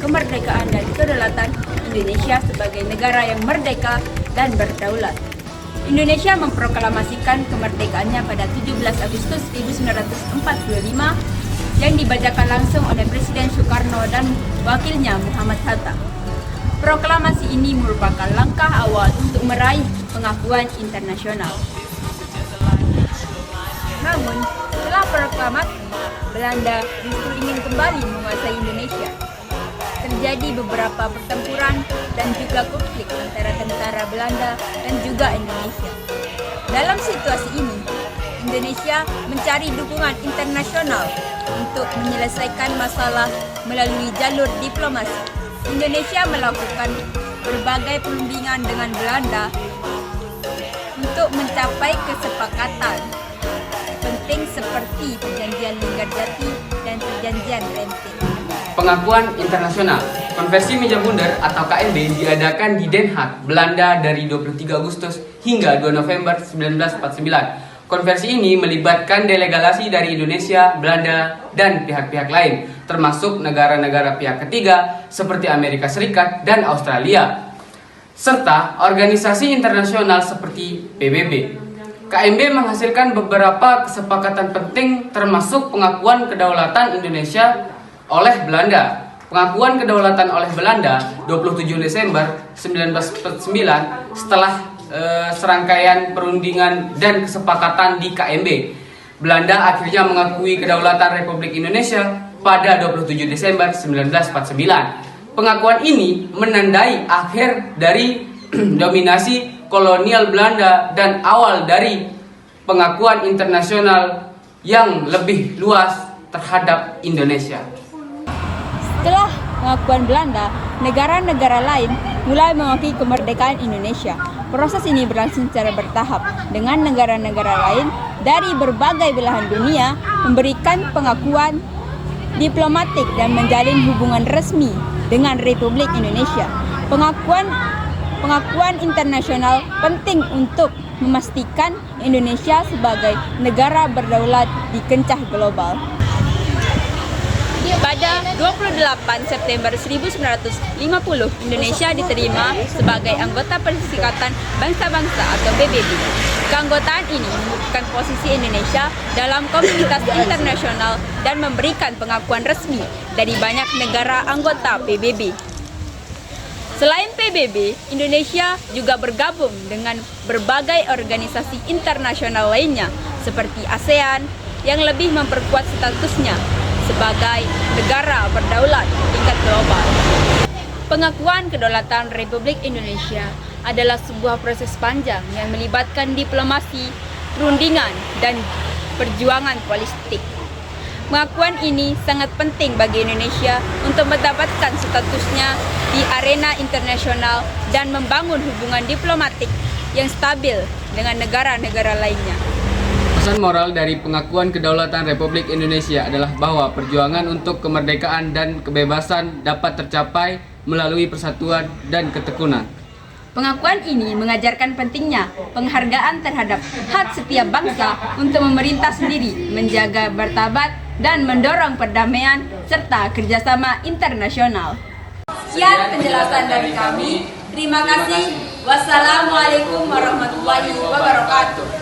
kemerdekaan dan kedaulatan Indonesia sebagai negara yang merdeka dan berdaulat. Indonesia memproklamasikan kemerdekaannya pada 17 Agustus 1945 yang dibacakan langsung oleh Presiden Soekarno dan wakilnya Muhammad Hatta. Proklamasi ini merupakan langkah awal untuk meraih pengakuan internasional. Namun, setelah proklamasi, Belanda justru ingin kembali menguasai Indonesia. Terjadi beberapa pertempuran dan juga konflik antara tentara Belanda dan juga Indonesia. Dalam situasi ini, Indonesia mencari dukungan internasional untuk menyelesaikan masalah melalui jalur diplomasi. Indonesia melakukan berbagai perundingan dengan Belanda untuk mencapai kesepakatan penting seperti Perjanjian Linggarjati dan Perjanjian Rentet. Pengakuan internasional. Konferensi Meja Bundar atau KMB diadakan di Den Haag, Belanda dari 23 Agustus hingga 2 November 1949. Konferensi ini melibatkan delegasi dari Indonesia, Belanda, dan pihak-pihak lain, termasuk negara-negara pihak ketiga seperti Amerika Serikat dan Australia, serta organisasi internasional seperti PBB. KMB menghasilkan beberapa kesepakatan penting termasuk pengakuan kedaulatan Indonesia oleh Belanda. Pengakuan kedaulatan oleh Belanda 27 Desember 1949 setelah serangkaian perundingan dan kesepakatan di KMB. Belanda akhirnya mengakui kedaulatan Republik Indonesia pada 27 Desember 1949. Pengakuan ini menandai akhir dari dominasi kolonial Belanda dan awal dari pengakuan internasional yang lebih luas terhadap Indonesia. Setelah pengakuan Belanda, negara-negara lain mulai mengakui kemerdekaan Indonesia. Proses ini berlangsung secara bertahap dengan negara-negara lain dari berbagai belahan dunia memberikan pengakuan diplomatik dan menjalin hubungan resmi dengan Republik Indonesia. Pengakuan internasional penting untuk memastikan Indonesia sebagai negara berdaulat di kancah global. Pada 28 September 1950, Indonesia diterima sebagai anggota Perserikatan Bangsa-Bangsa atau PBB. Keanggotaan ini membuktikan posisi Indonesia dalam komunitas internasional dan memberikan pengakuan resmi dari banyak negara anggota PBB. Selain PBB, Indonesia juga bergabung dengan berbagai organisasi internasional lainnya seperti ASEAN yang lebih memperkuat statusnya sebagai negara berdaulat tingkat global. Pengakuan kedaulatan Republik Indonesia adalah sebuah proses panjang yang melibatkan diplomasi, perundingan, dan perjuangan politik. Pengakuan ini sangat penting bagi Indonesia untuk mendapatkan statusnya di arena internasional dan membangun hubungan diplomatik yang stabil dengan negara-negara lainnya. Pesan moral dari pengakuan kedaulatan Republik Indonesia adalah bahwa perjuangan untuk kemerdekaan dan kebebasan dapat tercapai melalui persatuan dan ketekunan. Pengakuan ini mengajarkan pentingnya penghargaan terhadap hak setiap bangsa untuk memerintah sendiri, menjaga martabat, dan mendorong perdamaian serta kerjasama internasional. Sekian penjelasan dari kami. Terima kasih. Wassalamualaikum warahmatullahi wabarakatuh.